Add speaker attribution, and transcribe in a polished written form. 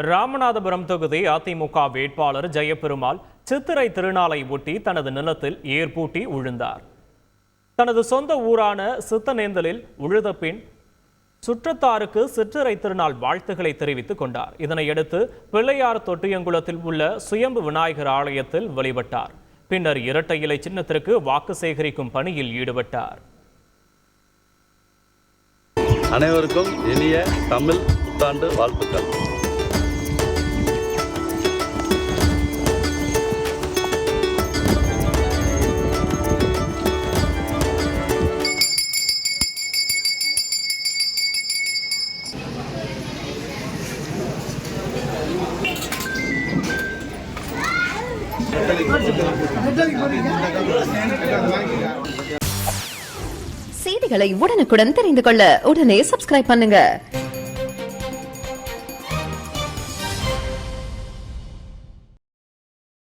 Speaker 1: ராமநாதபுரம் தொகுதி அதிமுக வேட்பாளர் ஜெயபெருமாள் சித்திரை திருநாளை ஒட்டி தனது நிலத்தில் ஏர்பூட்டி உழுந்தார். தனது சொந்த ஊரான சித்தனேந்தலில் உழுத பின் சுற்றத்தாருக்கு சித்திரை திருநாள் வாழ்த்துக்களை தெரிவித்துக் கொண்டார். இதனையடுத்து பிள்ளையார் தொட்டியங்குளத்தில் உள்ள சுயம்பு விநாயகர் ஆலயத்தில் வழிபட்டார். பின்னர் இரட்டை இலை சின்னத்திற்கு வாக்கு சேகரிக்கும் பணியில் ஈடுபட்டார்.
Speaker 2: அனைவருக்கும் இனிய தமிழ் புத்தாண்டு வாழ்த்துக்கள்.
Speaker 3: செய்திகளை உடனுக்குடன் தெரிந்து கொள்ள உடனே சப்ஸ்கிரைப் பண்ணுங்க.